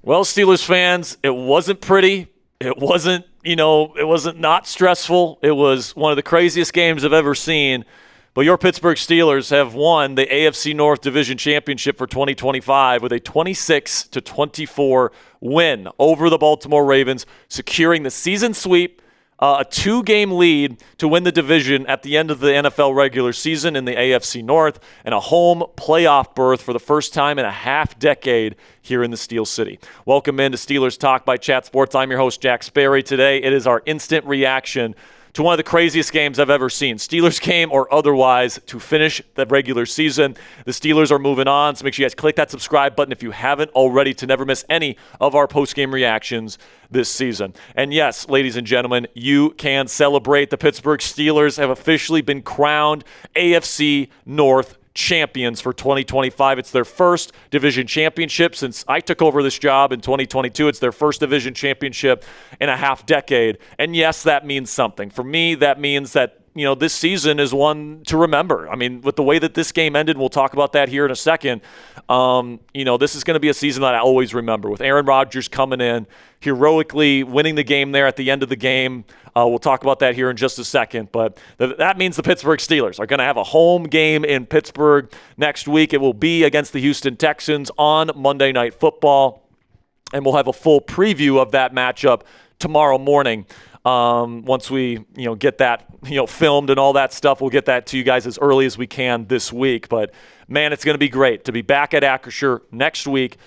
Well, Steelers fans, it wasn't pretty. It wasn't not stressful. It was one of the craziest games I've ever seen. But your Pittsburgh Steelers have won the AFC North Division Championship for 2025 with a 26-24 win over the Baltimore Ravens, securing the season sweep, a 2-game lead to win the division at the end of the NFL regular season in the AFC North, and a home playoff berth for the first time in a half-decade here in the Steel City. Welcome into Steelers Talk by Chat Sports. I'm your host, Jack Sperry. Today, it is our instant reaction to one of the craziest games I've ever seen. Steelers game or otherwise to finish the regular season. The Steelers are moving on, so make sure you guys click that subscribe button if you haven't already to never miss any of our post-game reactions this season. And yes, ladies and gentlemen, you can celebrate. The Pittsburgh Steelers have officially been crowned AFC North champions for 2025. It's their first division championship since I took over this job in 2022. It's their first division championship in a half decade. And yes, that means something. For me, that means that this season is one to remember. I mean, with the way that this game ended, we'll talk about that here in a second. This is going to be a season that I always remember, with Aaron Rodgers coming in, heroically winning the game there at the end of the game. We'll talk about that here in just a second. But that means the Pittsburgh Steelers are going to have a home game in Pittsburgh next week. It will be against the Houston Texans on Monday Night Football. And we'll have a full preview of that matchup tomorrow morning. Once we, get that, filmed and all that stuff, we'll get that to you guys as early as we can this week. But man, it's going to be great to be back at Acrisure next week,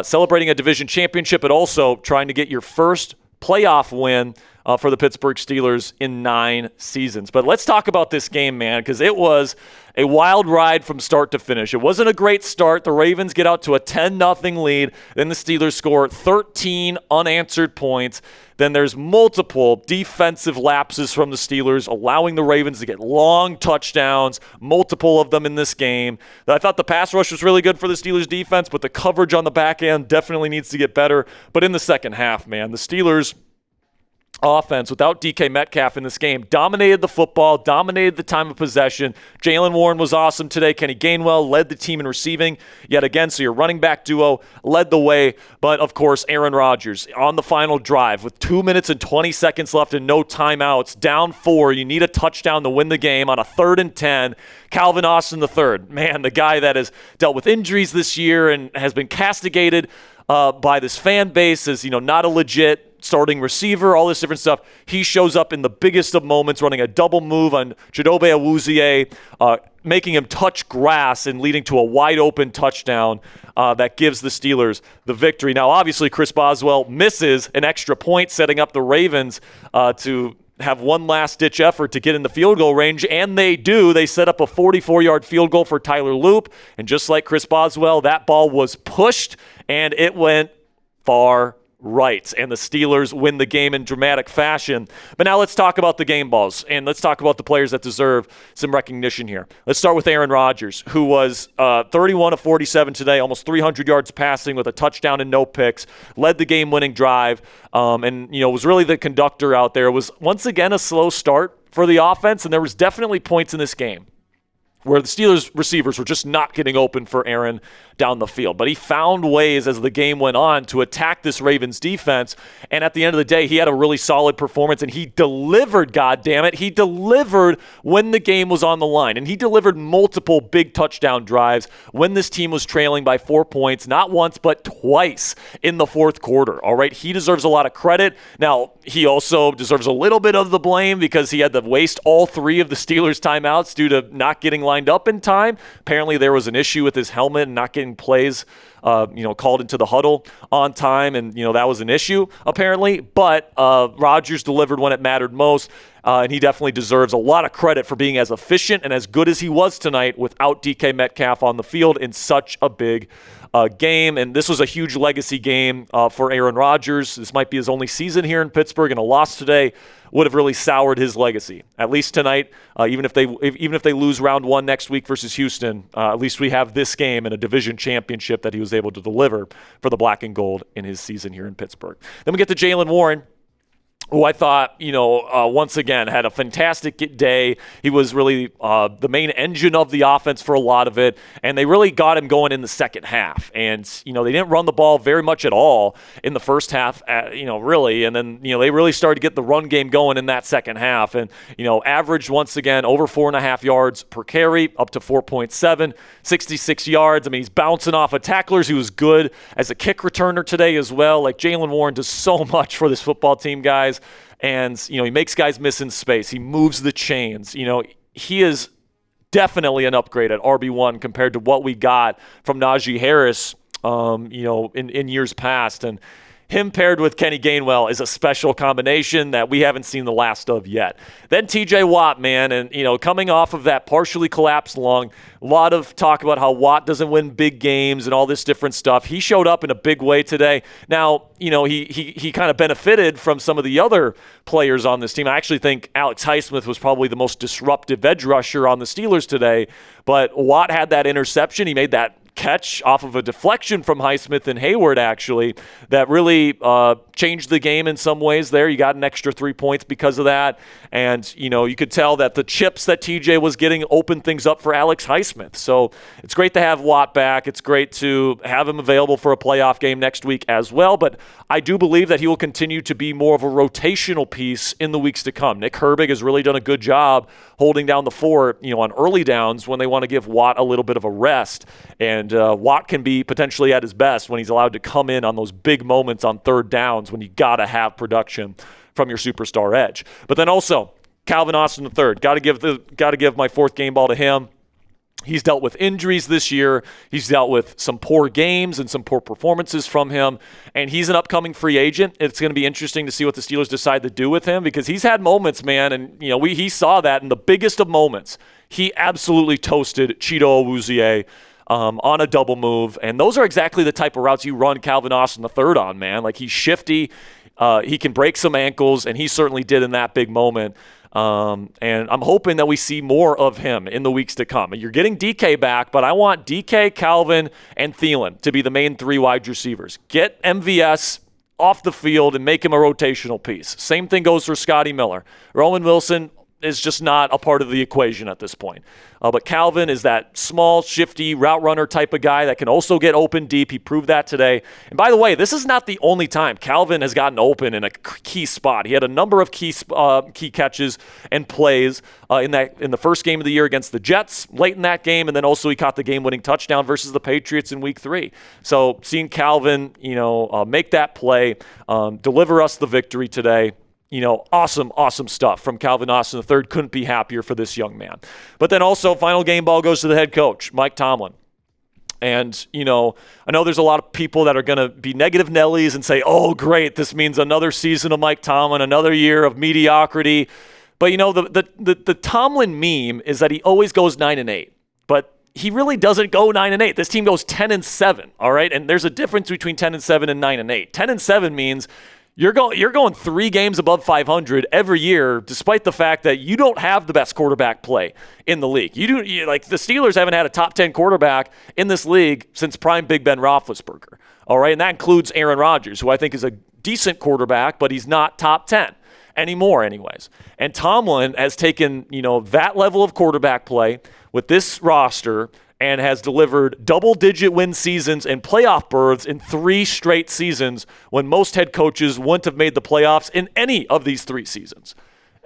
celebrating a division championship, but also trying to get your first playoff win for the Pittsburgh Steelers in 9 seasons. But let's talk about this game, man, because it was a wild ride from start to finish. It wasn't a great start. The Ravens get out to a 10-0 lead. Then the Steelers score 13 unanswered points. Then there's multiple defensive lapses from the Steelers, allowing the Ravens to get long touchdowns, multiple of them in this game. I thought the pass rush was really good for the Steelers defense, but the coverage on the back end definitely needs to get better. But in the second half, man, the Steelers offense without DK Metcalf in this game dominated the football, dominated the time of possession. Jaylen Warren was awesome today. Kenny Gainwell led the team in receiving yet again, so your running back duo led the way. But of course, Aaron Rodgers on the final drive with 2 minutes and 20 seconds left and no timeouts, down 4. You need a touchdown to win the game on a 3rd and 10. Calvin Austin III, man, the guy that has dealt with injuries this year and has been castigated by this fan base as not a legit starting receiver, all this different stuff. He shows up in the biggest of moments, running a double move on Chidobe Awuzie, making him touch grass and leading to a wide-open touchdown that gives the Steelers the victory. Now, obviously, Chris Boswell misses an extra point, setting up the Ravens to have one last-ditch effort to get in the field goal range, and they do. They set up a 44-yard field goal for Tyler Loop, and just like Chris Boswell, that ball was pushed, and it went far right, and the Steelers win the game in dramatic fashion. But now let's talk about the game balls, and let's talk about the players that deserve some recognition here. Let's start with Aaron Rodgers, who was 31 of 47 today, almost 300 yards passing with a touchdown and no picks, led the game-winning drive, and was really the conductor out there. It was once again a slow start for the offense, and there was definitely points in this game where the Steelers receivers were just not getting open for Aaron down the field. But he found ways as the game went on to attack this Ravens defense, and at the end of the day, he had a really solid performance, and he delivered, goddammit. He delivered when the game was on the line, and he delivered multiple big touchdown drives when this team was trailing by 4 points, not once but twice in the fourth quarter, all right? He deserves a lot of credit. Now, he also deserves a little bit of the blame because he had to waste all 3 of the Steelers' timeouts due to not getting lined up in time. Apparently, there was an issue with his helmet and not getting plays called into the huddle on time, and that was an issue apparently. But Rodgers delivered when it mattered most, and he definitely deserves a lot of credit for being as efficient and as good as he was tonight without DK Metcalf on the field in such a big game. And this was a huge legacy game for Aaron Rodgers. This might be his only season here in Pittsburgh, and a loss today would have really soured his legacy. At least tonight, even if they lose round 1 next week versus Houston, at least we have this game and a division championship that he was able to deliver for the black and gold in his season here in Pittsburgh. Then we get to Jaylen Warren, who I thought, once again had a fantastic day. He was really the main engine of the offense for a lot of it, and they really got him going in the second half. And, they didn't run the ball very much at all in the first half, really. And then, they really started to get the run game going in that second half. And, averaged once again over 4.5 yards per carry, up to 4.7, 66 yards. I mean, he's bouncing off of tacklers. He was good as a kick returner today as well. Like, Jaylen Warren does so much for this football team, guys. And, he makes guys miss in space. He moves the chains. He is definitely an upgrade at RB1 compared to what we got from Najee Harris, in years past. And him paired with Kenny Gainwell is a special combination that we haven't seen the last of yet. Then TJ Watt, man, and, coming off of that partially collapsed lung, a lot of talk about how Watt doesn't win big games and all this different stuff. He showed up in a big way today. Now, he kind of benefited from some of the other players on this team. I actually think Alex Highsmith was probably the most disruptive edge rusher on the Steelers today, but Watt had that interception. He made that catch off of a deflection from Highsmith and Hayward, actually, that really changed the game in some ways there. You got an extra 3 points because of that. And, you could tell that the chips that TJ was getting opened things up for Alex Highsmith. So it's great to have Watt back. It's great to have him available for a playoff game next week as well. But I do believe that he will continue to be more of a rotational piece in the weeks to come. Nick Herbig has really done a good job holding down the fort, on early downs when they want to give Watt a little bit of a rest. And Watt can be potentially at his best when he's allowed to come in on those big moments on third downs when you got to have production from your superstar edge. But then also Calvin Austin III, got to give my fourth game ball to him. He's dealt with injuries this year. He's dealt with some poor games and some poor performances from him, and he's an upcoming free agent. It's going to be interesting to see what the Steelers decide to do with him because he's had moments, man, and he saw that in the biggest of moments. He absolutely toasted Cheeto Awuzie on a double move, and those are exactly the type of routes you run Calvin Austin III on, man. Like, he's shifty, he can break some ankles, and he certainly did in that big moment. And I'm hoping that we see more of him in the weeks to come. You're getting DK back, but I want DK, Calvin, and Thielen to be the main three wide receivers. Get MVS off the field and make him a rotational piece. Same thing goes for Scotty Miller. Roman Wilson is just not a part of the equation at this point. But Calvin is that small, shifty, route runner type of guy that can also get open deep. He proved that today. And by the way, this is not the only time Calvin has gotten open in a key spot. He had a number of key catches and plays in the first game of the year against the Jets, late in that game, and then also he caught the game-winning touchdown versus the Patriots in Week 3. So seeing Calvin, make that play, deliver us the victory today. Awesome stuff from Calvin Austin III. Couldn't be happier for this young man. But then also, final game ball goes to the head coach, Mike Tomlin. And, I know there's a lot of people that are going to be negative Nellies and say, oh, great, this means another season of Mike Tomlin, another year of mediocrity. But, the Tomlin meme is that he always goes 9-8. But he really doesn't go 9-8. This team goes 10-7, all right? And there's a difference between 10-7 and 9-8. 10-7 means you're going 3 games above 500 every year, despite the fact that you don't have the best quarterback play in the league. The Steelers haven't had a top 10 quarterback in this league since prime Big Ben Roethlisberger. All right, and that includes Aaron Rodgers, who I think is a decent quarterback, but he's not top 10 anymore, anyways. And Tomlin has taken that level of quarterback play with this roster and has delivered double-digit win seasons and playoff berths in 3 straight seasons when most head coaches wouldn't have made the playoffs in any of these 3 seasons.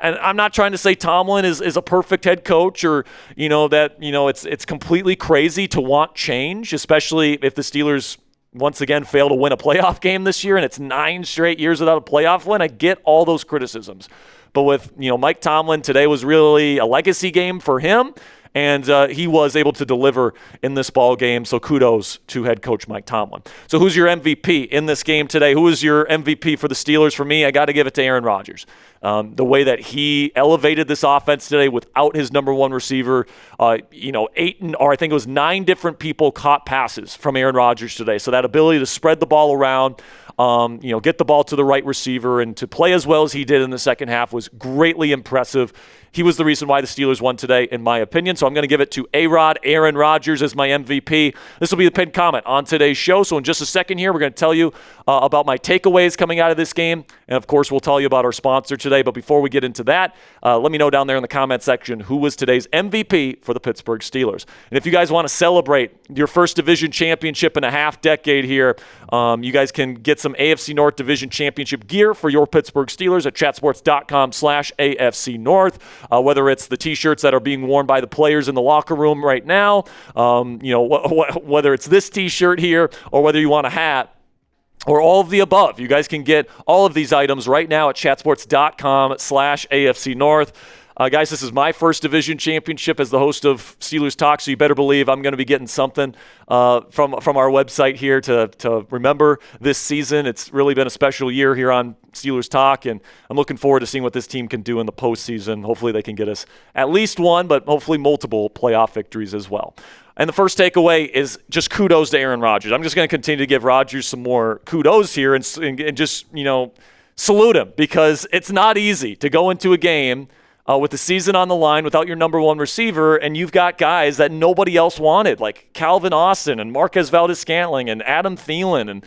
And I'm not trying to say Tomlin is a perfect head coach or, it's completely crazy to want change, especially if the Steelers once again fail to win a playoff game this year and it's 9 straight years without a playoff win. I get all those criticisms. But with, Mike Tomlin, today was really a legacy game for him. And he was able to deliver in this ball game. So kudos to head coach Mike Tomlin. So who's your MVP in this game today? Who is your MVP for the Steelers? For me, I got to give it to Aaron Rodgers. The way that he elevated this offense today without his number one receiver, 9 different people caught passes from Aaron Rodgers today. So that ability to spread the ball around, get the ball to the right receiver and to play as well as he did in the second half was greatly impressive. he was the reason why the Steelers won today, in my opinion. So I'm going to give it to A-Rod, Aaron Rodgers, as my MVP. This will be the pinned comment on today's show. So in just a second here, we're going to tell you about my takeaways coming out of this game. And, of course, we'll tell you about our sponsor today. But before we get into that, let me know down there in the comment section who was today's MVP for the Pittsburgh Steelers. And if you guys want to celebrate your first division championship in a half-decade here, you guys can get some AFC North Division Championship gear for your Pittsburgh Steelers at chatsports.com/AFC North. Whether it's the T-shirts that are being worn by the players in the locker room right now, whether it's this T-shirt here, or whether you want a hat, or all of the above. You guys can get all of these items right now at chatsports.com/AFC North. Guys, this is my first division championship as the host of Steelers Talk, so you better believe I'm going to be getting something from our website here to remember this season. It's really been a special year here on Steelers Talk, and I'm looking forward to seeing what this team can do in the postseason. Hopefully they can get us at least one, but hopefully multiple playoff victories as well. And the first takeaway is just kudos to Aaron Rodgers. I'm just going to continue to give Rodgers some more kudos here and just, salute him, because it's not easy to go into a game with the season on the line without your number one receiver, and you've got guys that nobody else wanted, like Calvin Austin and Marquez Valdes-Scantling and Adam Thielen, and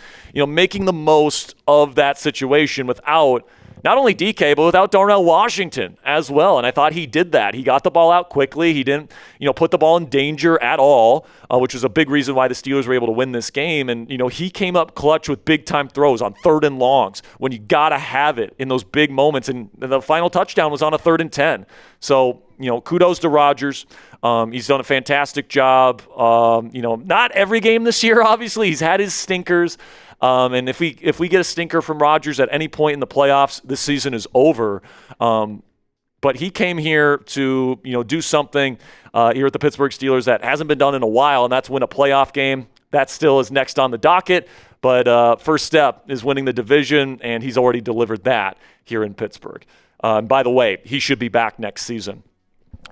making the most of that situation without not only DK, but without Darnell Washington as well. And I thought he did that. He got the ball out quickly. He didn't, put the ball in danger at all, which was a big reason why the Steelers were able to win this game. And, he came up clutch with big-time throws on 3rd and longs when you got to have it in those big moments. And the final touchdown was on a 3rd and 10. So, kudos to Rodgers. He's done a fantastic job. Not every game this year, obviously. He's had his stinkers. And if we get a stinker from Rodgers at any point in the playoffs, this season is over. But he came here to do something here at the Pittsburgh Steelers that hasn't been done in a while, and that's win a playoff game. That still is next on the docket. But first step is winning the division, and he's already delivered that here in Pittsburgh. And by the way, he should be back next season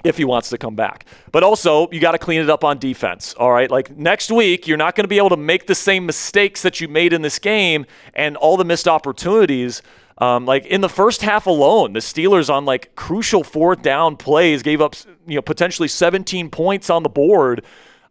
if he wants to come back. But also, you got to clean it up on defense, all right? Like, next week, you're not going to be able to make the same mistakes that you made in this game and all the missed opportunities. Like, in the first half alone, the Steelers on, crucial 4th down plays gave up, potentially 17 points on the board.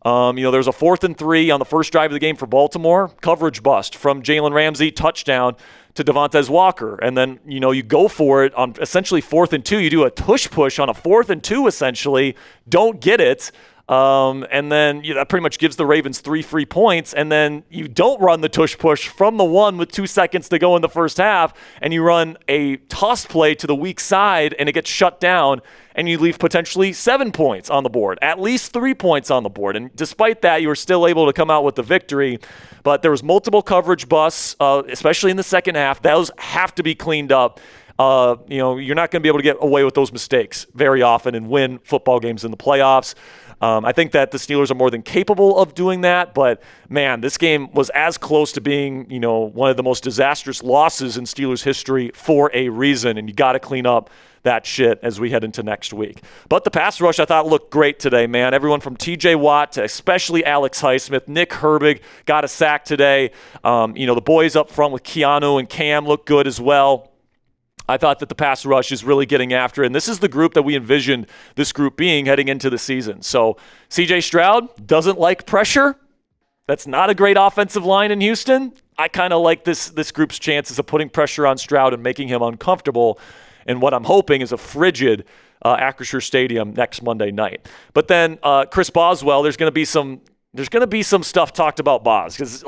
There's a 4th and 3 on the first drive of the game for Baltimore. Coverage bust from Jalen Ramsey, touchdown to Devontae Walker. And then, you go for it on essentially 4th and 2. You do a tush push on a 4th and 2, essentially. Don't get it. And then that pretty much gives the Ravens 3 free points. And then you don't run the tush push from the 1 with 2 seconds to go in the first half. And you run a toss play to the weak side, and it gets shut down. And you leave potentially 7 points on the board, at least 3 points on the board. And despite that, you were still able to come out with the victory. But there was multiple coverage busts, especially in the second half. Those have to be cleaned up. You're not going to be able to get away with those mistakes very often and win football games in the playoffs. I think that the Steelers are more than capable of doing that, but man, this game was as close to being, one of the most disastrous losses in Steelers history for a reason, and you got to clean up that shit as we head into next week. But the pass rush, I thought, looked great today, man. Everyone from TJ Watt to especially Alex Highsmith, Nick Herbig got a sack today. The boys up front with Keanu and Cam looked good as well. I thought that the pass rush is really getting after it, and this is the group that we envisioned this group being heading into the season. So CJ Stroud doesn't like pressure. That's not a great offensive line in Houston. I kind of like this group's chances of putting pressure on Stroud and making him uncomfortable. And what I'm hoping is a frigid Acrisure Stadium next Monday night. But then Chris Boswell, there's going to be some stuff talked about Bos, because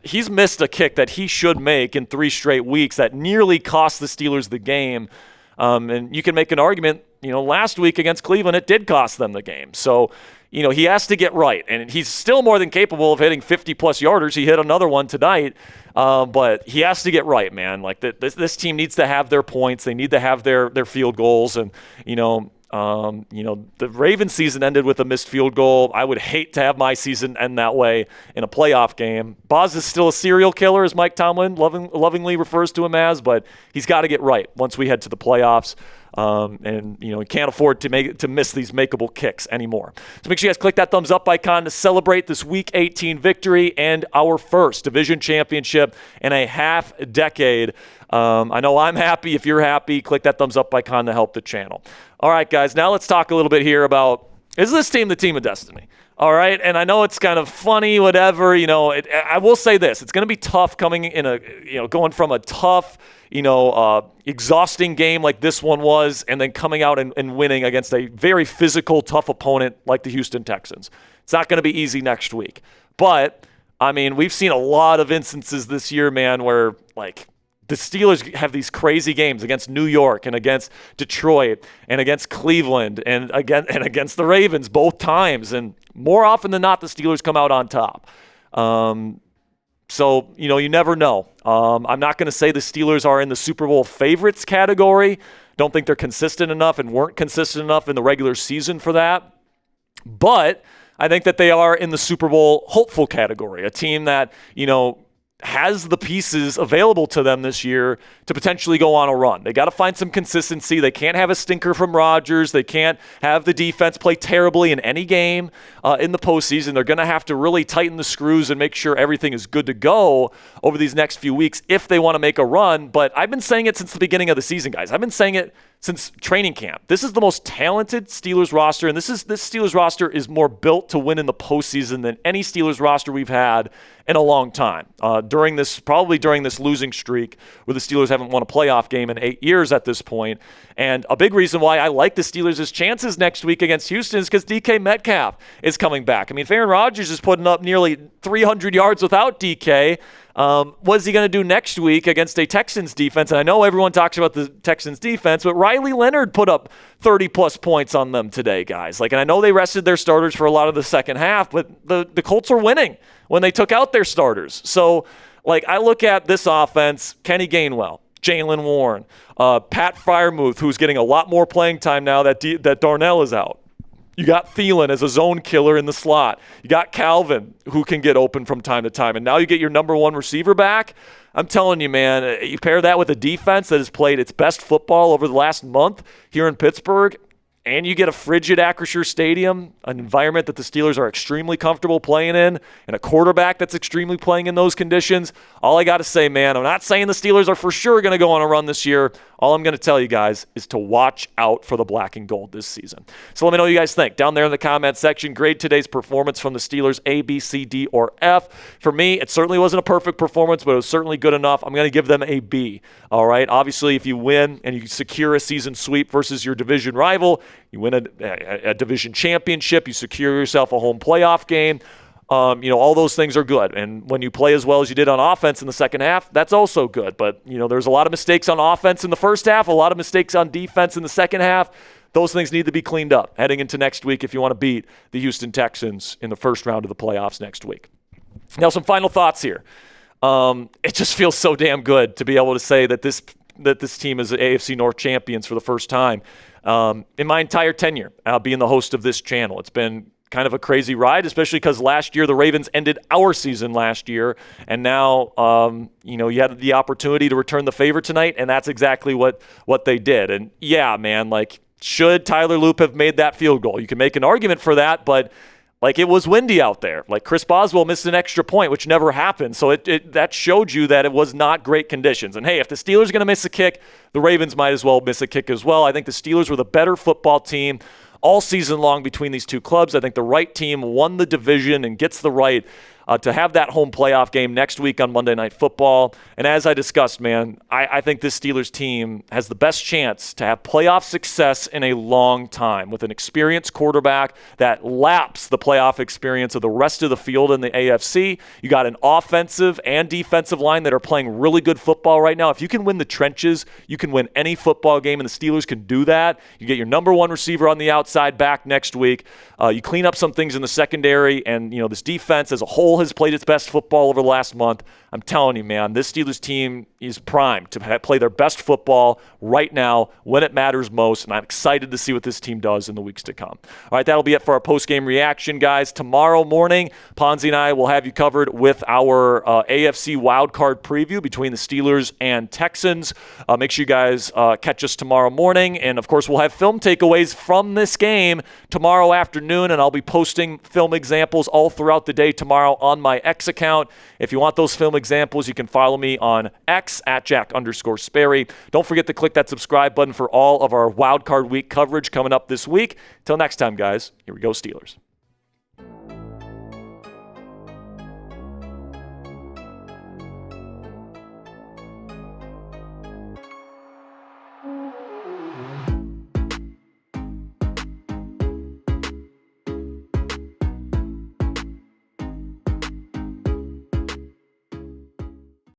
he's missed a kick that he should make in 3 straight weeks that nearly cost the Steelers the game. And you can make an argument, last week against Cleveland, it did cost them the game. So, he has to get right. And he's still more than capable of hitting 50-plus yarders. He hit another one tonight. But he has to get right, man. This team needs to have their points. They need to have their field goals. And, the Ravens season ended with a missed field goal. I would hate to have my season end that way in a playoff game. Boz is still a serial killer, as Mike Tomlin lovingly refers to him as, but he's got to get right once we head to the playoffs. And you can't afford to miss these makeable kicks anymore. So make sure you guys click that thumbs up icon to celebrate this Week 18 victory and our first division championship in a half decade. I know I'm happy. If you're happy, click that thumbs up icon to help the channel. All right, guys, now let's talk a little bit here about, is this team the team of destiny? All right, and I know it's kind of funny, whatever, I will say this. It's going to be tough coming in going from a tough, exhausting game like this one was, and then coming out and winning against a very physical, tough opponent like the Houston Texans. It's not going to be easy next week. But, we've seen a lot of instances this year, man, where, the Steelers have these crazy games against New York and against Detroit and against Cleveland and against the Ravens both times. And more often than not, the Steelers come out on top. So, you never know. I'm not going to say the Steelers are in the Super Bowl favorites category. Don't think they're consistent enough and weren't consistent enough in the regular season for that. But I think that they are in the Super Bowl hopeful category, a team that, has the pieces available to them this year to potentially go on a run. They got to find some consistency. They can't have a stinker from Rodgers. They can't have the defense play terribly in any game in the postseason. They're going to have to really tighten the screws and make sure everything is good to go over these next few weeks if they want to make a run. But I've been saying it since the beginning of the season, guys. I've been saying it since training camp. This is the most talented Steelers roster, and this Steelers roster is more built to win in the postseason than any Steelers roster we've had in a long time. During this losing streak where the Steelers haven't won a playoff game in 8 years at this point. And a big reason why I like the Steelers' chances next week against Houston is because DK Metcalf is coming back. If Aaron Rodgers is putting up nearly 300 yards without DK, what is he going to do next week against a Texans defense? And I know everyone talks about the Texans defense, but Riley Leonard put up 30-plus points on them today, guys. And I know they rested their starters for a lot of the second half, but the Colts were winning when they took out their starters. So, I look at this offense, Kenny Gainwell, Jaylen Warren, Pat Freiermuth, who's getting a lot more playing time now that Darnell is out. You got Thielen as a zone killer in the slot. You got Calvin, who can get open from time to time. And now you get your number one receiver back. I'm telling you, man, you pair that with a defense that has played its best football over the last month here in Pittsburgh, and you get a frigid Acrisure Stadium, an environment that the Steelers are extremely comfortable playing in, and a quarterback that's extremely playing in those conditions. All I got to say, man, I'm not saying the Steelers are for sure going to go on a run this year. All I'm going to tell you guys is to watch out for the black and gold this season. So let me know what you guys think. Down there in the comment section, grade today's performance from the Steelers, A, B, C, D, or F. For me, it certainly wasn't a perfect performance, but it was certainly good enough. I'm going to give them a B. All right? Obviously, if you win and you secure a season sweep versus your division rival, you win a division championship, you secure yourself a home playoff game. All those things are good. And when you play as well as you did on offense in the second half, that's also good. But, there's a lot of mistakes on offense in the first half, a lot of mistakes on defense in the second half. Those things need to be cleaned up heading into next week if you want to beat the Houston Texans in the first round of the playoffs next week. Now, some final thoughts here. It just feels so damn good to be able to say that this team is the AFC North champions for the first time in my entire tenure being the host of this channel. It's been kind of a crazy ride, especially because last year the Ravens ended our season last year, and now you had the opportunity to return the favor tonight, and that's exactly what they did. And yeah, man, should Tyler Loop have made that field goal? You can make an argument for that, but it was windy out there. Chris Boswell missed an extra point, which never happened. So that showed you that it was not great conditions. And hey, if the Steelers are going to miss a kick, the Ravens might as well miss a kick as well. I think the Steelers were the better football team all season long between these two clubs. I think the right team won the division and gets the right to have that home playoff game next week on Monday Night Football. And as I discussed, man, I think this Steelers team has the best chance to have playoff success in a long time with an experienced quarterback that laps the playoff experience of the rest of the field in the AFC. You got an offensive and defensive line that are playing really good football right now. If you can win the trenches, you can win any football game, and the Steelers can do that. You get your number one receiver on the outside back next week. You clean up some things in the secondary, and this defense as a whole Cole has played its best football over the last month. I'm telling you, man, this Steelers team is primed to play their best football right now when it matters most, and I'm excited to see what this team does in the weeks to come. All right, that'll be it for our post-game reaction, guys. Tomorrow morning, Ponzi and I will have you covered with our AFC wildcard preview between the Steelers and Texans. Make sure you guys catch us tomorrow morning, and of course, we'll have film takeaways from this game tomorrow afternoon, and I'll be posting film examples all throughout the day tomorrow on my X account. If you want those film examples, you can follow me on X at Jack_Sperry. Don't forget to click that subscribe button for all of our Wildcard Week coverage coming up this week. Till next time, guys, here we go, Steelers.